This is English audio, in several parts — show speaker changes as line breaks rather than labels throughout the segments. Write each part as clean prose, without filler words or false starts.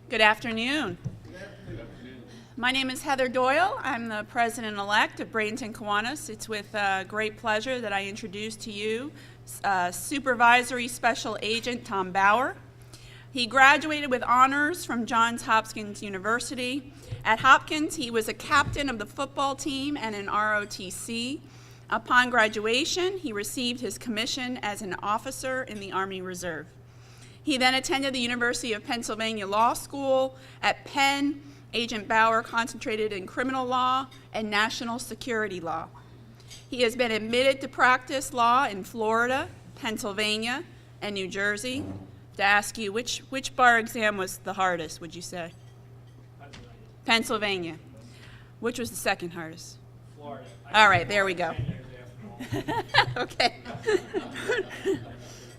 Good afternoon. My name is Heather Doyle. I'm the president-elect of Bradenton, Kiwanis. It's with great pleasure that I introduce to you Supervisory Special Agent Tom Bauer. He graduated with honors from Johns Hopkins University. At Hopkins, he was a captain of the football team and an ROTC. Upon graduation, he received his commission as an officer in the Army Reserve. He then attended the University of Pennsylvania Law School. At Penn, Agent Bauer concentrated in criminal law and national security law. He has been admitted to practice law in Florida, Pennsylvania, and New Jersey. To ask you, which bar exam was the hardest, would you say? Pennsylvania. Which was the second hardest?
Florida.
All right, there we go. Okay.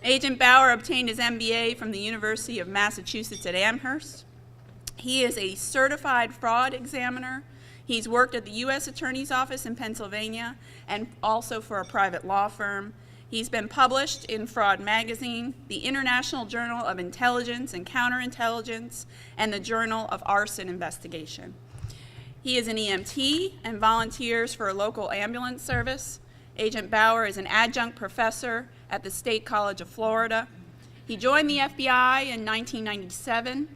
Agent Bauer obtained his MBA from the University of Massachusetts at Amherst. He is a certified fraud examiner. He's worked at the U.S. Attorney's Office in Pennsylvania and also for a private law firm. He's been published in Fraud Magazine, the International Journal of Intelligence and Counterintelligence, and the Journal of Arson Investigation. He is an EMT and volunteers for a local ambulance service. Agent Bauer is an adjunct professor at the State College of Florida. He joined the FBI in 1997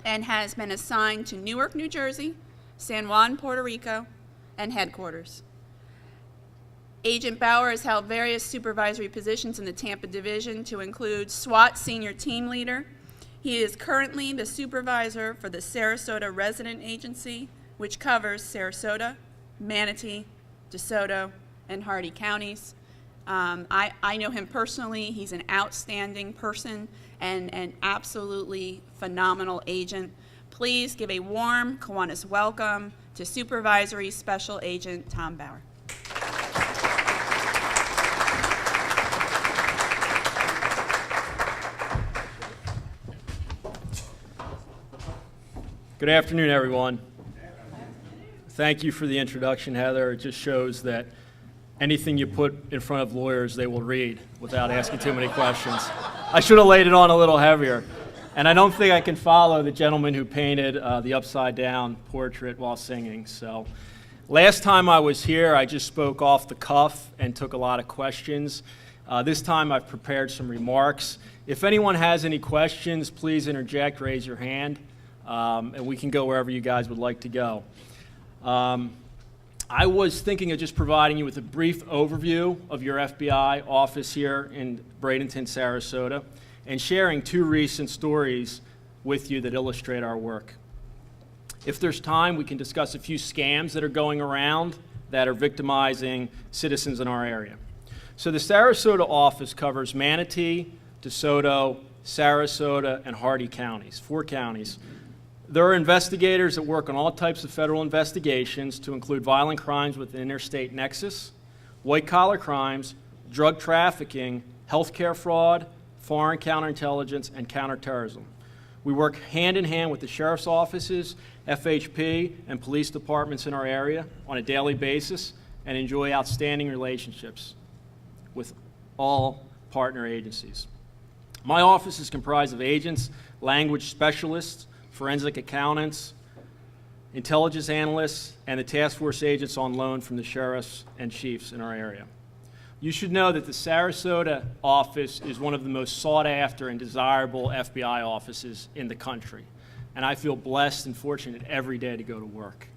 and has been assigned to Newark, New Jersey, San Juan, Puerto Rico, and headquarters. Agent Bauer has held various supervisory positions in the Tampa Division to include SWAT Senior Team Leader. He is currently the supervisor for the Sarasota Resident Agency, which covers Sarasota, Manatee, DeSoto, and Hardee counties. I know him personally. He's an outstanding person and an absolutely phenomenal agent. Please give a warm Kiwanis welcome to Supervisory Special Agent Tom Bauer.
Good afternoon, everyone. Thank you for the introduction, Heather. It just shows that anything you put in front of lawyers, they will read without asking too many questions. I should have laid it on a little heavier. And I don't think I can follow the gentleman who painted the upside-down portrait while singing. So last time I was here, I just spoke off the cuff and took a lot of questions. This time I've prepared some remarks. If anyone has any questions, please interject, raise your hand, and we can go wherever you guys would like to go. I was thinking of just providing you with a brief overview of your FBI office here in Bradenton, Sarasota, and sharing two recent stories with you that illustrate our work. If there's time, we can discuss a few scams that are going around that are victimizing citizens in our area. So the Sarasota office covers Manatee, DeSoto, Sarasota, and Hardee counties, 4 counties. There are investigators that work on all types of federal investigations to include violent crimes with an interstate nexus, white-collar crimes, drug trafficking, healthcare fraud, foreign counterintelligence, and counterterrorism. We work hand-in-hand with the sheriff's offices, FHP, and police departments in our area on a daily basis and enjoy outstanding relationships with all partner agencies. My office is comprised of agents, language specialists, forensic accountants, intelligence analysts, and the task force agents on loan from the sheriffs and chiefs in our area. You should know that the Sarasota office is one of the most sought after and desirable FBI offices in the country, and I feel blessed and fortunate every day to go to work.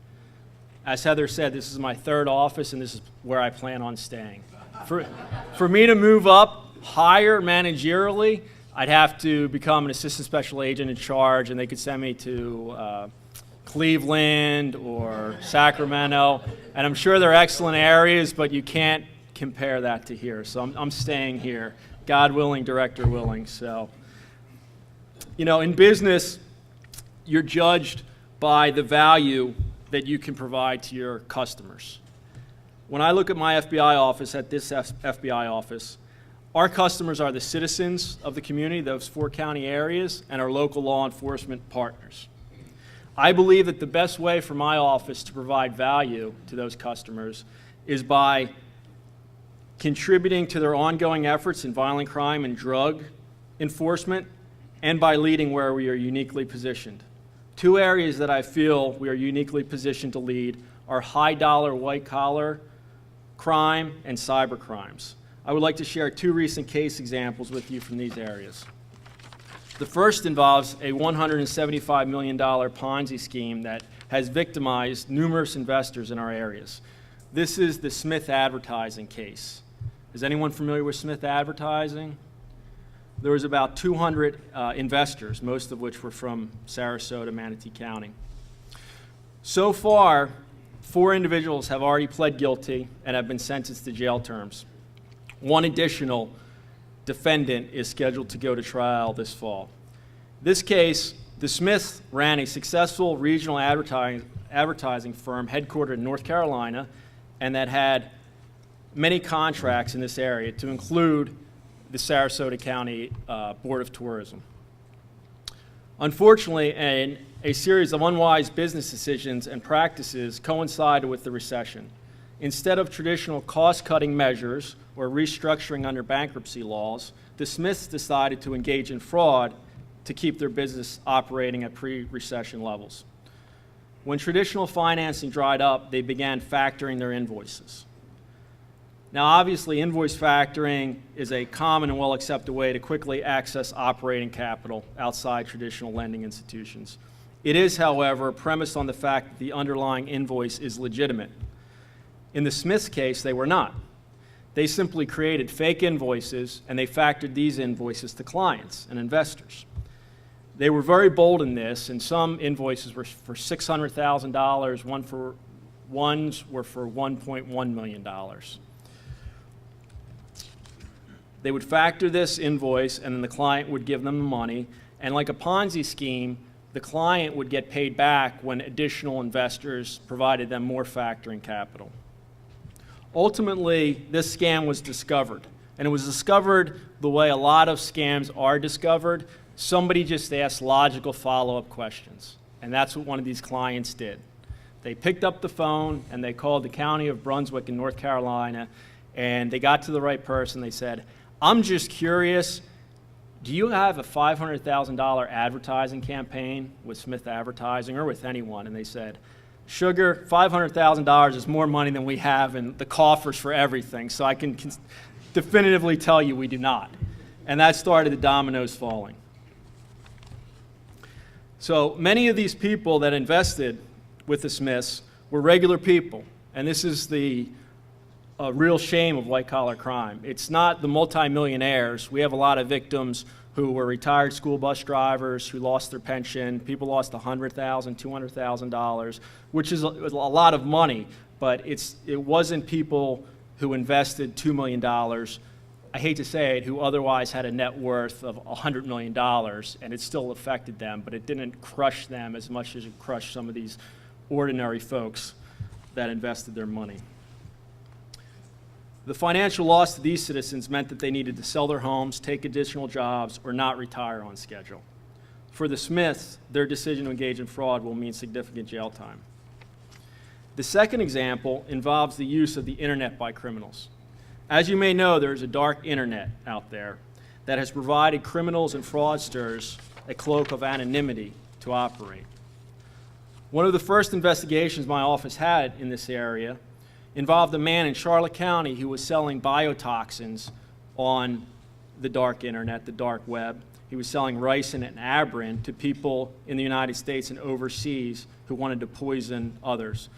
As Heather said, this is my 3rd office, and this is where I plan on staying. For me to move up higher managerially, I'd have to become an assistant special agent in charge, and they could send me to Cleveland or Sacramento. And I'm sure they're excellent areas, but you can't compare that to here. So I'm staying here, God willing, director willing. So, you know, in business, you're judged by the value that you can provide to your customers. When I look at my FBI office, at this FBI office, our customers are the citizens of the community, those 4 county areas, and our local law enforcement partners. I believe that the best way for my office to provide value to those customers is by contributing to their ongoing efforts in violent crime and drug enforcement, and by leading where we are uniquely positioned. 2 areas that I feel we are uniquely positioned to lead are high-dollar, white-collar crime and cyber crimes. I would like to share 2 recent case examples with you from these areas. The first involves a $175 million Ponzi scheme that has victimized numerous investors in our areas. This is the Smith Advertising case. Is anyone familiar with Smith Advertising? There was about 200 investors, most of which were from Sarasota, Manatee County. So far, 4 individuals have already pled guilty and have been sentenced to jail terms. 1 additional defendant is scheduled to go to trial this fall. This case, the Smiths ran a successful regional advertising firm headquartered in North Carolina, and that had many contracts in this area, to include the Sarasota County Board of Tourism. Unfortunately, a series of unwise business decisions and practices coincided with the recession. Instead of traditional cost-cutting measures or restructuring under bankruptcy laws, the Smiths decided to engage in fraud to keep their business operating at pre-recession levels. When traditional financing dried up, they began factoring their invoices. Now, obviously, invoice factoring is a common and well-accepted way to quickly access operating capital outside traditional lending institutions. It is, however, premised on the fact that the underlying invoice is legitimate. In the Smiths case, they were not. They simply created fake invoices, and they factored these invoices to clients and investors. They were very bold in this, and some invoices were for $600,000, ones were for $1.1 million. They would factor this invoice, and then the client would give them the money, and like a Ponzi scheme, the client would get paid back when additional investors provided them more factoring capital. Ultimately, this scam was discovered, and it was discovered the way a lot of scams are discovered. Somebody just asked logical follow-up questions, and that's what one of these clients did. They picked up the phone, and they called the County of Brunswick in North Carolina, and they got to the right person. They said, "I'm just curious, do you have a $500,000 advertising campaign with Smith Advertising or with anyone?" And they said, "Sugar, $500,000 is more money than we have in the coffers for everything, so I can definitively tell you we do not." And that started the dominoes falling. So many of these people that invested with the Smiths were regular people, and this is the real shame of white-collar crime. It's not the multimillionaires. We have a lot of victims who were retired school bus drivers who lost their pension. People lost $100,000, $200,000, which is a lot of money, but it wasn't people who invested $2 million, I hate to say it, who otherwise had a net worth of $100 million, and it still affected them, but it didn't crush them as much as it crushed some of these ordinary folks that invested their money. The financial loss to these citizens meant that they needed to sell their homes, take additional jobs, or not retire on schedule. For the Smiths, their decision to engage in fraud will mean significant jail time. The second example involves the use of the internet by criminals. As you may know, there is a dark internet out there that has provided criminals and fraudsters a cloak of anonymity to operate. One of the first investigations my office had in this area involved a man in Charlotte County who was selling biotoxins on the dark internet, the dark web. He was selling ricin and Abrin to people in the United States and overseas who wanted to poison others.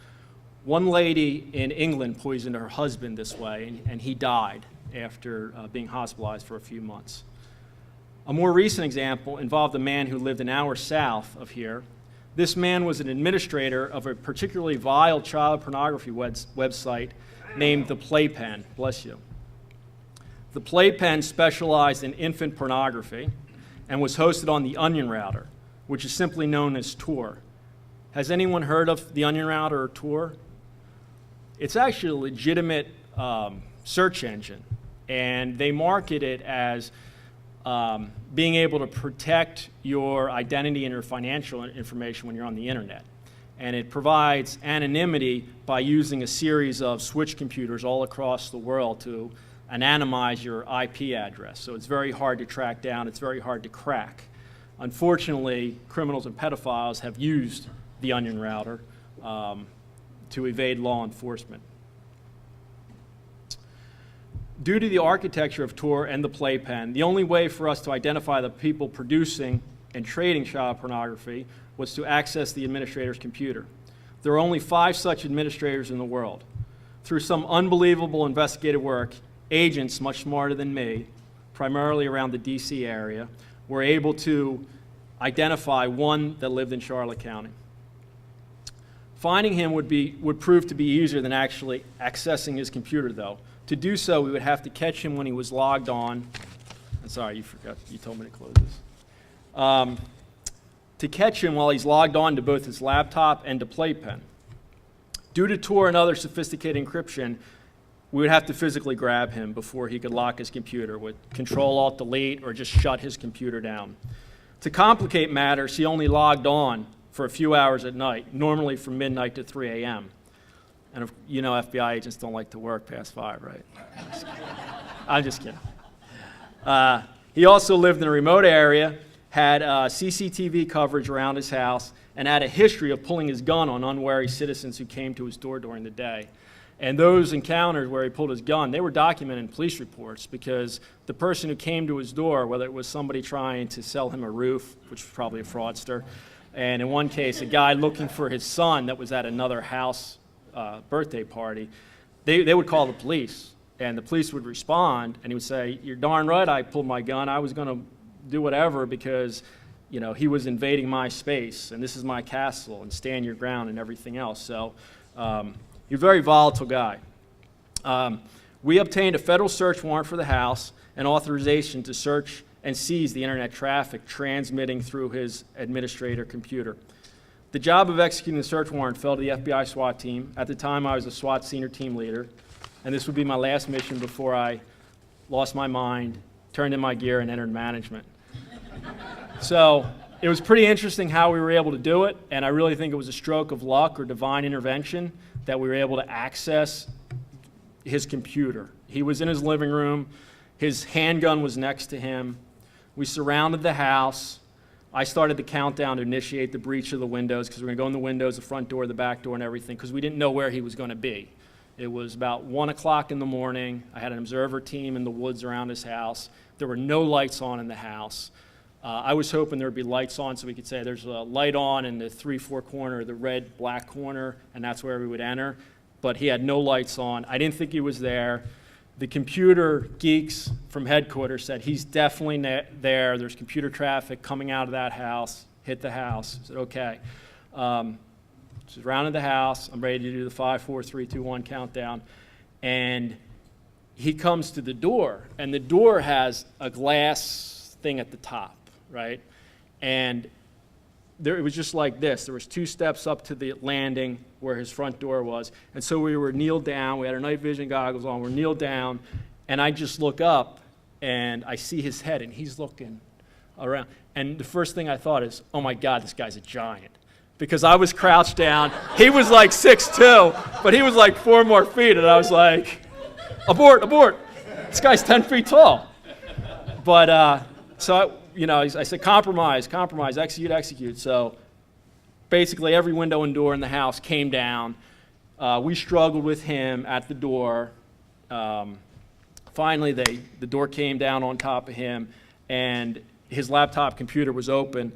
One lady in England poisoned her husband this way, and he died after being hospitalized for a few months. A more recent example involved a man who lived an hour south of here. This man was an administrator of a particularly vile child pornography website named the Playpen. Bless you. The Playpen specialized in infant pornography and was hosted on the Onion Router, which is simply known as Tor. Has anyone heard of the Onion Router or Tor? It's actually a legitimate search engine, and they market it as being able to protect your identity and your financial information when you're on the internet. And it provides anonymity by using a series of switch computers all across the world to anonymize your IP address. So it's very hard to track down, it's very hard to crack. Unfortunately, criminals and pedophiles have used the Onion Router to evade law enforcement. Due to the architecture of Tor and the Playpen, the only way for us to identify the people producing and trading child pornography was to access the administrator's computer. There are only 5 such administrators in the world. Through some unbelievable investigative work, agents much smarter than me, primarily around the DC area, were able to identify one that lived in Charlotte County. Finding him would prove to be easier than actually accessing his computer, though. To do so, we would have to catch him when he was logged on. I'm sorry, you told me to close this. To catch him while he's logged on to both his laptop and to Playpen. Due to Tor and other sophisticated encryption, we would have to physically grab him before he could lock his computer with Control-Alt-Delete or just shut his computer down. To complicate matters, he only logged on for a few hours at night, normally from midnight to 3 a.m. And you know FBI agents don't like to work past 5, right? I'm just kidding. He also lived in a remote area, had CCTV coverage around his house, and had a history of pulling his gun on unwary citizens who came to his door during the day. And those encounters where he pulled his gun, they were documented in police reports because the person who came to his door, whether it was somebody trying to sell him a roof, which was probably a fraudster, and in one case, a guy looking for his son that was at another house birthday party, they would call the police. And the police would respond, and he would say, "You're darn right I pulled my gun. I was going to do whatever because, you know, he was invading my space, and this is my castle, and stand your ground and everything else." So you're a very volatile guy. We obtained a federal search warrant for the house and authorization to search and seize the internet traffic transmitting through his administrator computer. The job of executing the search warrant fell to the FBI SWAT team. At the time, I was a SWAT senior team leader, and this would be my last mission before I lost my mind, turned in my gear, and entered management. So it was pretty interesting how we were able to do it, and I really think it was a stroke of luck or divine intervention that we were able to access his computer. He was in his living room. His handgun was next to him. We surrounded the house. I started the countdown to initiate the breach of the windows because we're going to go in the windows, the front door, the back door, and everything because we didn't know where he was going to be. It was about 1 o'clock in the morning. I had an observer team in the woods around his house. There were no lights on in the house. I was hoping there would be lights on so we could say there's a light on in the 3-4 corner, the red-black corner, and that's where we would enter. But he had no lights on. I didn't think he was there. The computer geeks from headquarters said he's definitely there. There's computer traffic coming out of that house. Hit the house. I said, okay. So rounded the house. I'm ready to do the 5, 4, 3, 2, 1 countdown. And he comes to the door, and the door has a glass thing at the top, right? And it was just like this. There was 2 steps up to the landing where his front door was. And so we were kneeled down. We had our night vision goggles on. We're kneeled down. And I just look up, and I see his head, and he's looking around. And the first thing I thought is, oh, my God, this guy's a giant. Because I was crouched down. He was like 6'2", but he was like 4 more feet. And I was like, abort, abort. This guy's 10 feet tall. But I said, compromise, execute, execute. So basically every window and door in the house came down. We struggled with him at the door. Finally, the door came down on top of him, and his laptop computer was open.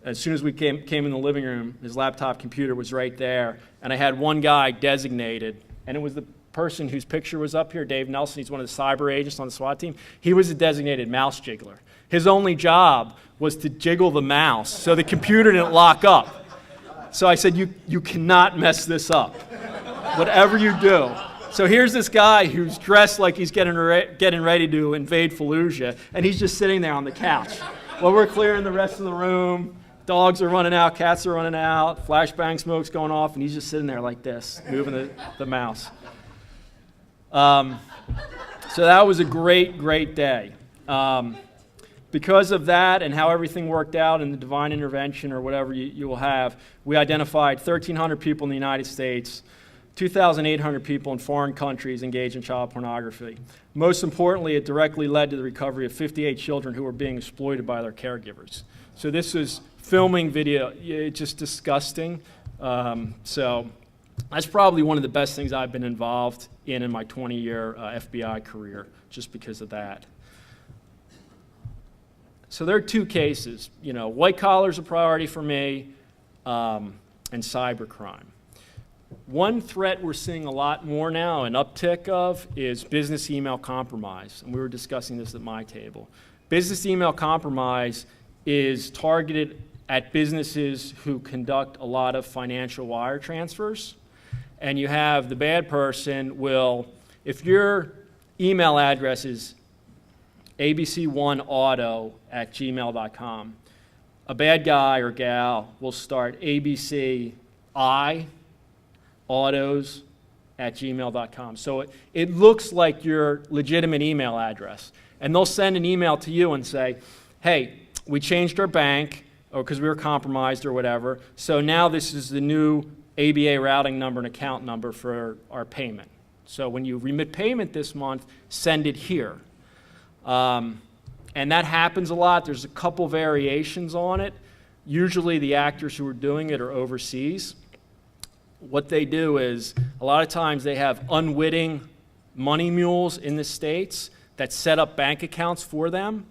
As soon as we came in the living room, his laptop computer was right there, and I had one guy designated, and it was the person whose picture was up here, Dave Nelson. He's one of the cyber agents on the SWAT team. He was a designated mouse jiggler. His only job was to jiggle the mouse so the computer didn't lock up. So I said, you cannot mess this up. Whatever you do, So here's this guy who's dressed like he's getting ready to invade Fallujah, and he's just sitting there on the couch. While we're clearing the rest of the room, dogs are running out, cats are running out, flashbang smoke's going off, and he's just sitting there like this, moving the mouse. So that was a great, great day. Because of that and how everything worked out and the divine intervention or whatever you will have, we identified 1,300 people in the United States, 2,800 people in foreign countries engaged in child pornography. Most importantly, it directly led to the recovery of 58 children who were being exploited by their caregivers. So this was filming video. It's just disgusting. So that's probably one of the best things I've been involved in my 20-year FBI career, just because of that. So there are two cases. White collar is a priority for me, and cybercrime. One threat we're seeing a lot more now, an uptick of, is business email compromise. And we were discussing this at my table. Business email compromise is targeted at businesses who conduct a lot of financial wire transfers. And you have the bad person if your email address is abc1auto@gmail.com, a bad guy or gal will start abciautos@gmail.com. So it looks like your legitimate email address. And they'll send an email to you and say, hey, we changed our bank, or because we were compromised or whatever, so now this is the new ABA routing number and account number for our payment. So when you remit payment this month, send it here. And that happens a lot. There's a couple variations on it. Usually the actors who are doing it are overseas. What they do is, a lot of times they have unwitting money mules in the States that set up bank accounts for them.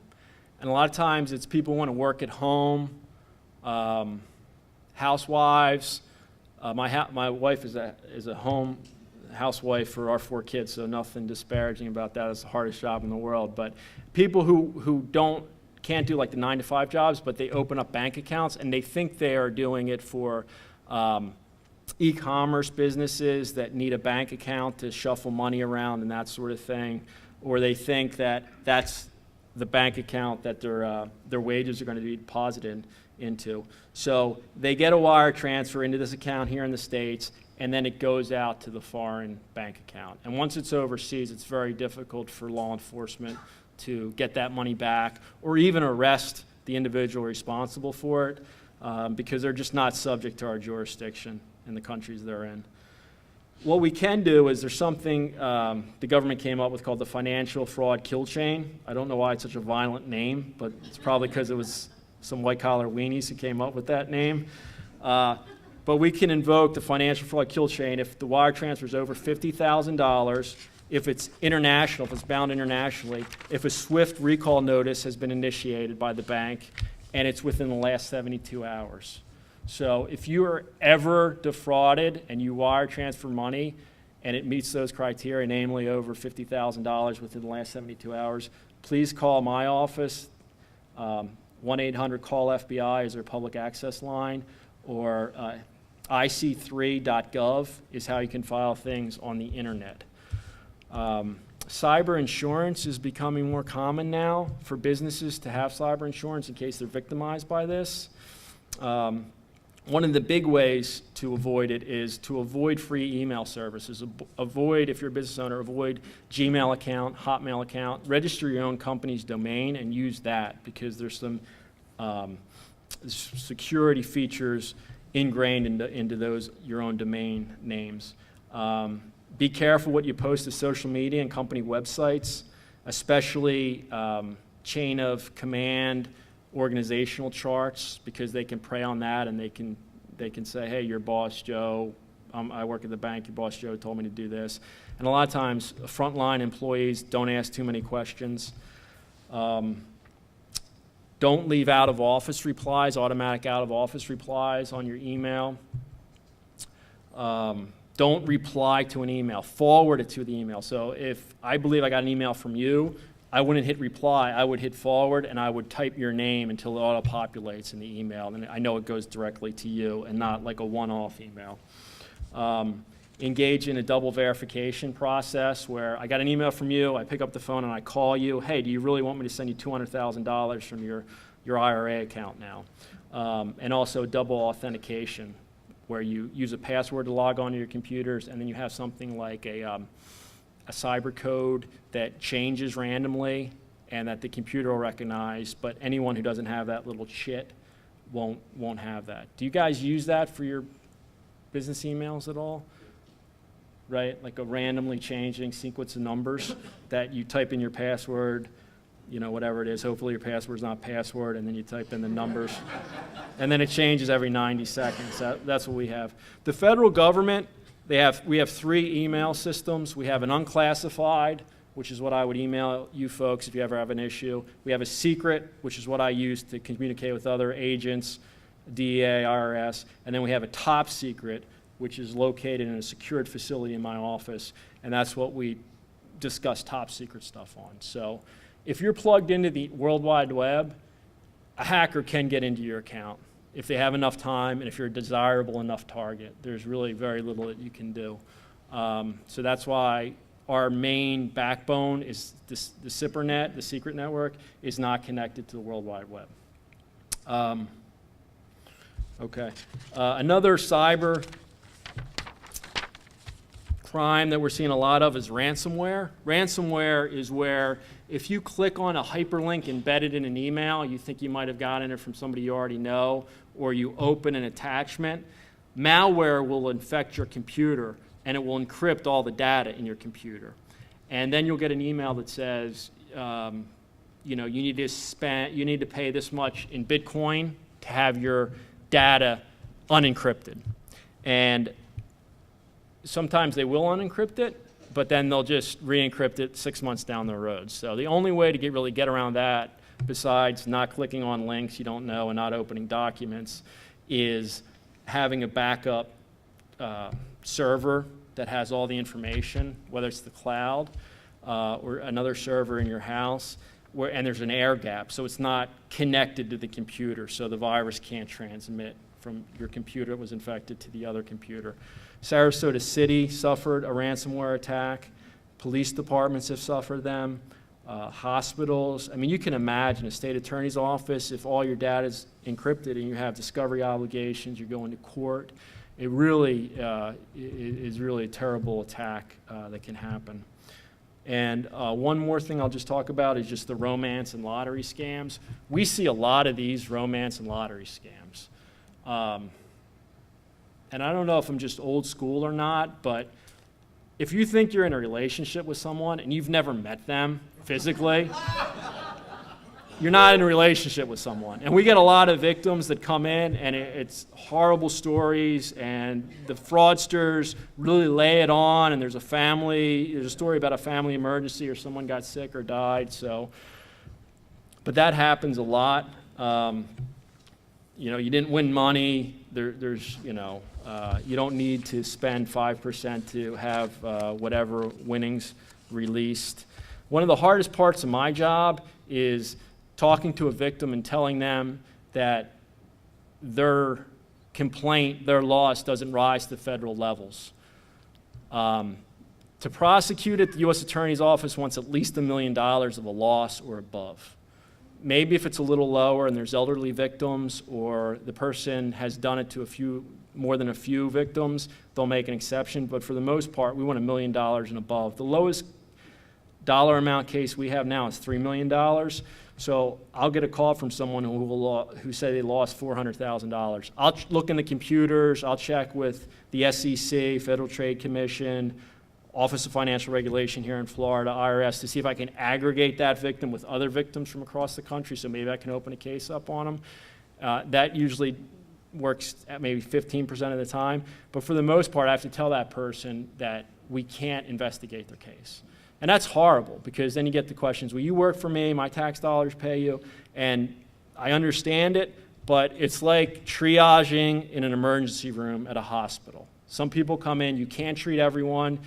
And a lot of times it's people who want to work at home, housewives. My wife is a home housewife for our 4 kids, so nothing disparaging about that. It's the hardest job in the world. But people who can't do like the 9-to-5 jobs, but they open up bank accounts and they think they are doing it for e-commerce businesses that need a bank account to shuffle money around and that sort of thing, or they think that that's the bank account that their wages are going to be deposited into. So they get a wire transfer into this account here in the States, and then it goes out to the foreign bank account. And once it's overseas, it's very difficult for law enforcement to get that money back or even arrest the individual responsible for it because they're just not subject to our jurisdiction in the countries they're in. What we can do is there's something the government came up with called the financial fraud kill chain. I don't know why it's such a violent name, but it's probably because it was some white-collar weenies who came up with that name. But we can invoke the financial fraud kill chain if the wire transfer is over $50,000, if it's international, if it's bound internationally, if a swift recall notice has been initiated by the bank, and it's within the last 72 hours. So if you are ever defrauded and you wire transfer money and it meets those criteria, namely over $50,000 within the last 72 hours, please call my office. 1-800-CALL-FBI is their public access line, or ic3.gov is how you can file things on the internet. Cyber insurance is becoming more common now for businesses to have cyber insurance in case they're victimized by this. One of the big ways to avoid it is to avoid free email services. Avoid, if you're a business owner, avoid Gmail account, Hotmail account. Register your own company's domain and use that because there's some security features ingrained into those your own domain names. Be careful what you post to social media and company websites, especially chain of command organizational charts, because they can prey on that and they can say, hey, your boss Joe, I work at the bank, your boss Joe told me to do this. And a lot of times frontline employees don't ask too many questions. Don't leave out-of-office replies, automatic out-of-office replies on your email. Don't reply to an email. Forward it to the email. So if I believe I got an email from you, I wouldn't hit reply. I would hit forward, and I would type your name until it auto-populates in the email. And I know it goes directly to you and not like a one-off email. engage in a double verification process where I got an email from you, I pick up the phone and I call you, hey, do you really want me to send you $200,000 from your IRA account now? And also double authentication, where you use a password to log onto your computers, and then you have something like a cyber code that changes randomly and that the computer will recognize, but anyone who doesn't have that little chit won't have that. Do you guys use that for your business emails at all? Right, like a randomly changing sequence of numbers that you type in your password, you know, whatever it is. Hopefully your password's not password, and then you type in the numbers, and then it changes every 90 seconds. That's what we have. The federal government, we have 3 email systems. We have an unclassified, which is what I would email you folks if you ever have an issue. We have a secret, which is what I use to communicate with other agents, DEA, IRS, and then we have a top secret, which is located in a secured facility in my office, and that's what we discuss top secret stuff on. So if you're plugged into the World Wide Web, a hacker can get into your account if they have enough time and if you're a desirable enough target. There's really very little that you can do. So that's why our main backbone is the SIPRNet, the secret network, is not connected to the World Wide Web. Okay. Another cyber crime that we're seeing a lot of is ransomware. Ransomware is where if you click on a hyperlink embedded in an email, you think you might have gotten it from somebody you already know, or you open an attachment, malware will infect your computer and it will encrypt all the data in your computer. And then you'll get an email that says, you know, you need to pay this much in Bitcoin to have your data unencrypted. And sometimes they will unencrypt it, but then they'll just re-encrypt it 6 months down the road. So the only way to really get around that, besides not clicking on links you don't know and not opening documents, is having a backup server that has all the information, whether it's the cloud or another server in your house, and there's an air gap, so it's not connected to the computer, so the virus can't transmit from your computer that was infected to the other computer. Sarasota City suffered a ransomware attack. Police departments have suffered them. Hospitals. I mean, you can imagine a state attorney's office, if all your data is encrypted and you have discovery obligations, you're going to court. It really is really a terrible attack that can happen. And one more thing I'll just talk about is just the romance and lottery scams. We see a lot of these romance and lottery scams. And I don't know if I'm just old school or not, but if you think you're in a relationship with someone and you've never met them physically, you're not in a relationship with someone. And we get a lot of victims that come in, and it's horrible stories, and the fraudsters really lay it on, and there's a story about a family emergency or someone got sick or died. So, but that happens a lot. You know, you didn't win money. You don't need to spend 5% to have whatever winnings released. One of the hardest parts of my job is talking to a victim and telling them that their complaint, their loss, doesn't rise to federal levels. To prosecute it, the U.S. Attorney's Office wants at least $1 million of a loss or above. Maybe if it's a little lower and there's elderly victims, or the person has done it to more than a few victims, they'll make an exception. But for the most part, we want $1 million and above. The lowest dollar amount case we have now is $3 million. So I'll get a call from someone who said they lost $400,000. I'll look in the computers. I'll check with the SEC, Federal Trade Commission, Office of Financial Regulation here in Florida, IRS, to see if I can aggregate that victim with other victims from across the country, so maybe I can open a case up on them. That usually works at maybe 15% of the time. But for the most part, I have to tell that person that we can't investigate their case. And that's horrible, because then you get the questions, well, you work for me, my tax dollars pay you, and I understand it, but it's like triaging in an emergency room at a hospital. Some people come in, you can't treat everyone.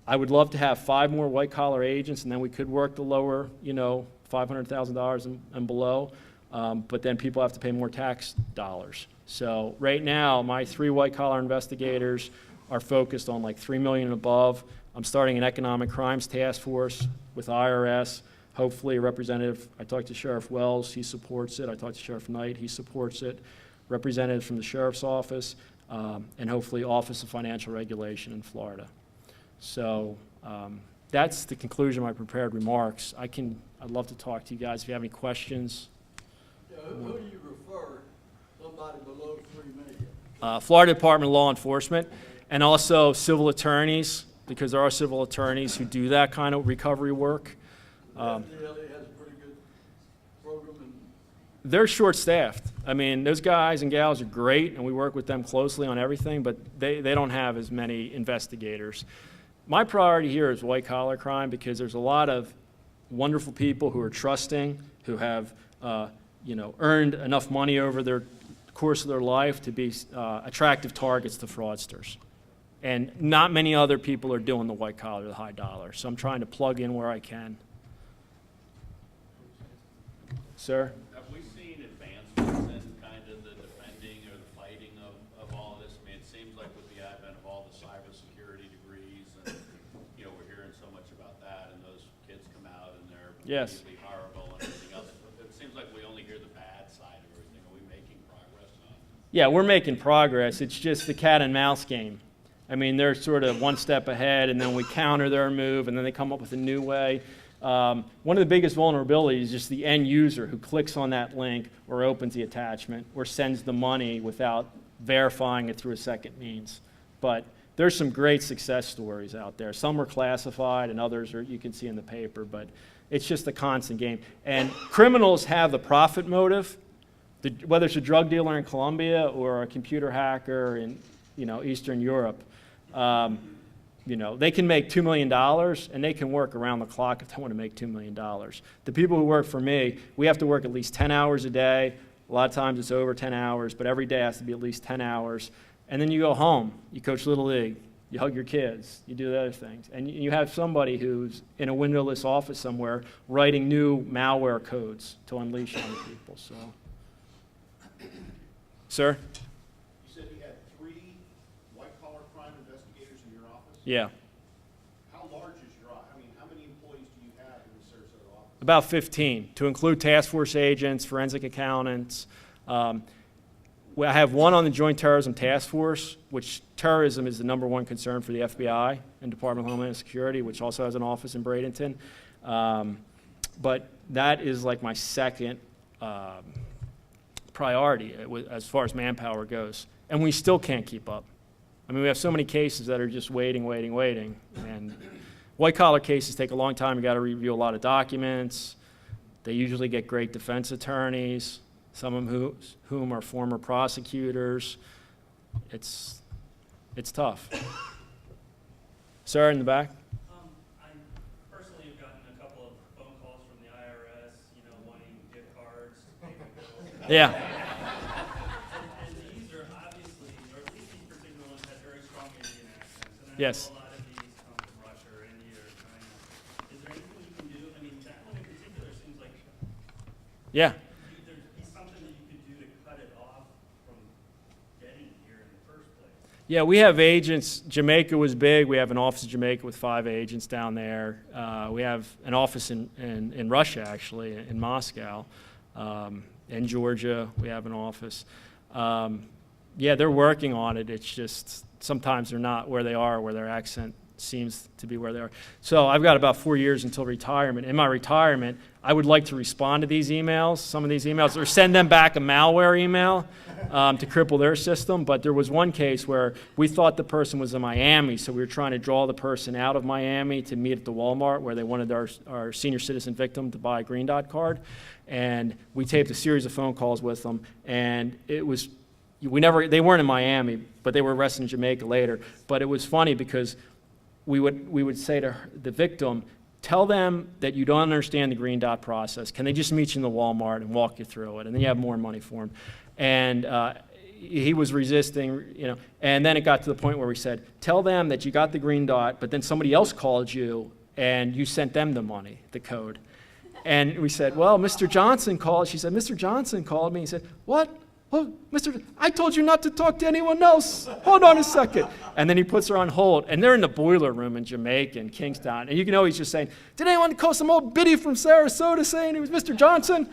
I would love to have 5 more white-collar agents, and then we could work the lower, $500,000 and below, but then people have to pay more tax dollars. So right now, my 3 white-collar investigators are focused on like 3 million and above. I'm starting an economic crimes task force with IRS. Hopefully a representative, I talked to Sheriff Wells, he supports it. I talked to Sheriff Knight, he supports it. Representatives from the Sheriff's Office, and hopefully Office of Financial Regulation in Florida. So that's the conclusion of my prepared remarks. I'd love to talk to you guys if you have any questions.
Yeah, who do you refer somebody below 3 million?
Florida Department of Law Enforcement, and also civil attorneys, because there are civil attorneys who do that kind of recovery work.
FDLE has a pretty good program.
They're short-staffed. I mean, those guys and gals are great, and we work with them closely on everything, but they don't have as many investigators. My priority here is white-collar crime because there's a lot of wonderful people who are trusting, who have earned enough money over their course of their life to be attractive targets to fraudsters. And not many other people are doing the white-collar, the high dollar. So I'm trying to plug in where I can. Sir?
Have we seen advancements in kind of the defending or the fighting of all of this? I mean, it seems like with the advent of all the cybersecurity degrees, and we're hearing so much about that, and those kids come out and they're
Yes.
immediately horrible and everything else. It seems like we only hear the bad side of everything. Are we making progress on?
Yeah, we're making progress. It's just the cat and mouse game. I mean, they're sort of one step ahead, and then we counter their move, and then they come up with a new way. One of the biggest vulnerabilities is just the end user who clicks on that link or opens the attachment or sends the money without verifying it through a second means. But there's some great success stories out there. Some are classified and others are, you can see in the paper, but it's just a constant game. And criminals have the profit motive, whether it's a drug dealer in Colombia or a computer hacker in Eastern Europe. They can make $2 million, and they can work around the clock if they want to make $2 million. The people who work for me, we have to work at least 10 hours a day. A lot of times it's over 10 hours, but every day has to be at least 10 hours. And then you go home, you coach Little League, you hug your kids, you do the other things. And you have somebody who's in a windowless office somewhere writing new malware codes to unleash on people. So, sir? Yeah.
How large is your office? I mean, how many employees do you have in the Sarasota office?
About 15, to include task force agents, forensic accountants. I have one on the Joint Terrorism Task Force, which terrorism is the #1 concern for the FBI and Department of Homeland Security, which also has an office in Bradenton. But that is like my second priority as far as manpower goes. And we still can't keep up. I mean, we have so many cases that are just waiting. And white-collar cases take a long time. You got to review a lot of documents. They usually get great defense attorneys, some of whom are former prosecutors. It's tough. Sir, in the back?
I personally have gotten a couple of phone calls from the IRS, wanting gift cards, payment bills.
Yeah. Yes.
A lot of these come from Russia or India or China. Is there anything you can do? I mean, that one in particular seems like
Yeah.
there'd be something that you could do to cut it off from getting here in the first place.
Yeah, we have agents. Jamaica was big. We have an office in Jamaica with 5 agents down there. We have an office in Russia, actually, in Moscow. In Georgia, we have an office. Yeah, they're working on it. It's just sometimes they're not where they are, where their accent seems to be where they are. So I've got about 4 years until retirement. In my retirement, I would like to respond to these emails, some of these emails, or send them back a malware email to cripple their system. But there was one case where we thought the person was in Miami, so we were trying to draw the person out of Miami to meet at the Walmart where they wanted our senior citizen victim to buy a Green Dot card. And we taped a series of phone calls with them, and it was they weren't in Miami, but they were arrested in Jamaica later. But it was funny because we would say to the victim, tell them that you don't understand the Green Dot process. Can they just meet you in the Walmart and walk you through it? And then you have more money for him. And he was resisting, and then it got to the point where we said, tell them that you got the Green Dot, but then somebody else called you and you sent them the money, the code. And we said, well, Mr. Johnson called. She said, Mr. Johnson called me. He said, what? oh, Mr., I told you not to talk to anyone else. Hold on a second. And then he puts her on hold, and they're in the boiler room in Jamaica, in Kingstown. And you know he's just saying, did anyone call some old biddy from Sarasota saying he was Mr. Johnson?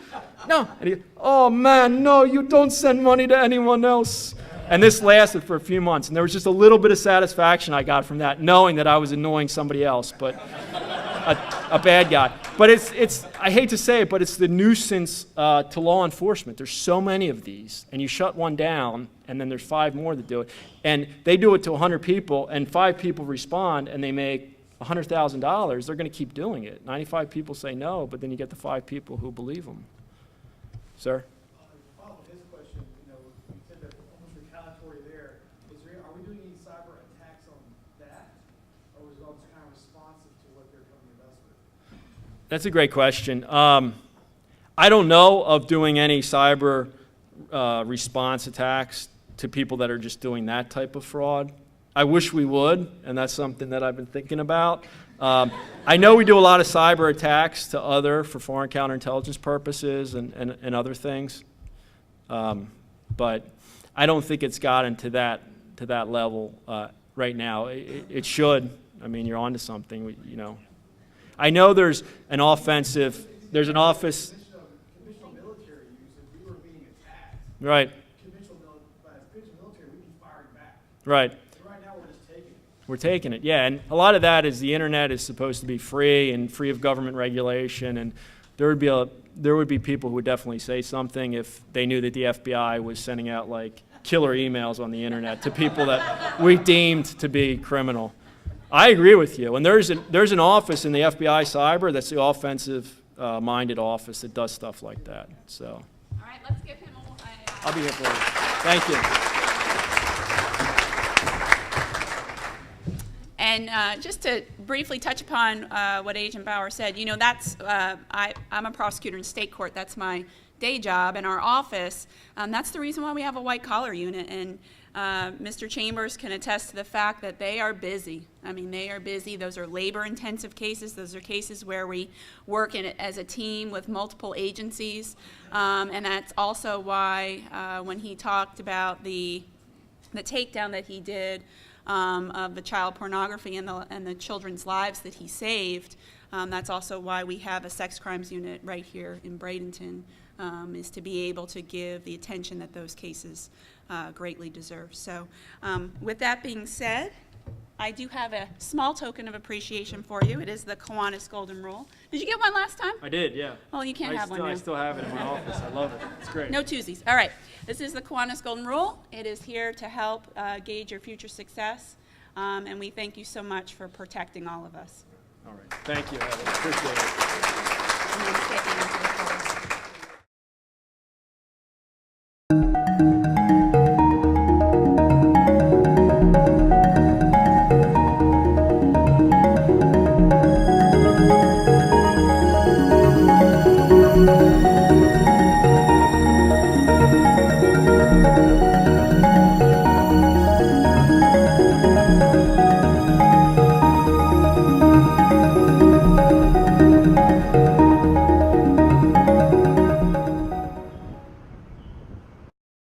No. And he, oh, man, no, you don't send money to anyone else. And this lasted for a few months, and there was just a little bit of satisfaction I got from that, knowing that I was annoying somebody else, but a bad guy. But it's I hate to say it, but it's the nuisance to law enforcement. There's so many of these, and you shut one down, and then there's 5 more that do it. And they do it to 100 people, and 5 people respond, and they make $100,000. They're going to keep doing it. 95 people say no, but then you get the 5 people who believe them. Sir?
Follow his question, you know, you said that almost retaliatory there. Are we doing any cyber attacks on that, or was it all just kind of responsive to what they're coming to us with?
That's a great question. I don't know of doing any cyber response attacks to people that are just doing that type of fraud. I wish we would, and that's something that I've been thinking about. I know we do a lot of cyber attacks for foreign counterintelligence purposes and other things, but I don't think it's gotten to that level right now. It should. I mean, you're onto something. You know, I know there's an office.
Conventional military use, if we were being attacked,
Right.
conventional military, we'd be firing back.
Right.
And right now, we're just taking it.
We're taking it, yeah. And a lot of that is the internet is supposed to be free and free of government regulation, and there would be people who would definitely say something if they knew that the FBI was sending out like killer emails on the internet to people that we deemed to be criminal. I agree with you. And there's an office in the FBI cyber that's the offensive minded office that does stuff like that. So
All right, let's give him
I'll be here for you. Thank you.
And just to briefly touch upon what Agent Bauer said, you know, I'm a prosecutor in state court. That's my day job. In our office, that's the reason why we have a white-collar unit. And Mr. Chambers can attest to the fact that they are busy. I mean, they are busy. Those are labor-intensive cases. Those are cases where we work as a team with multiple agencies. And that's also why when he talked about the takedown that he did of the child pornography and the children's lives that he saved, that's also why we have a sex crimes unit right here in Bradenton, is to be able to give the attention that those cases greatly deserve. So with that being said, I do have a small token of appreciation for you. It is the Kiwanis Golden Rule. Did you get one last time?
I did, yeah.
Well, you can't have one now.
I still have it in my office. I love it. It's great.
No twosies. All right. This is the Kiwanis Golden Rule. It is here to help gauge your future success. And we thank you so much for protecting all of us.
All right. Thank you, Heather. Appreciate it.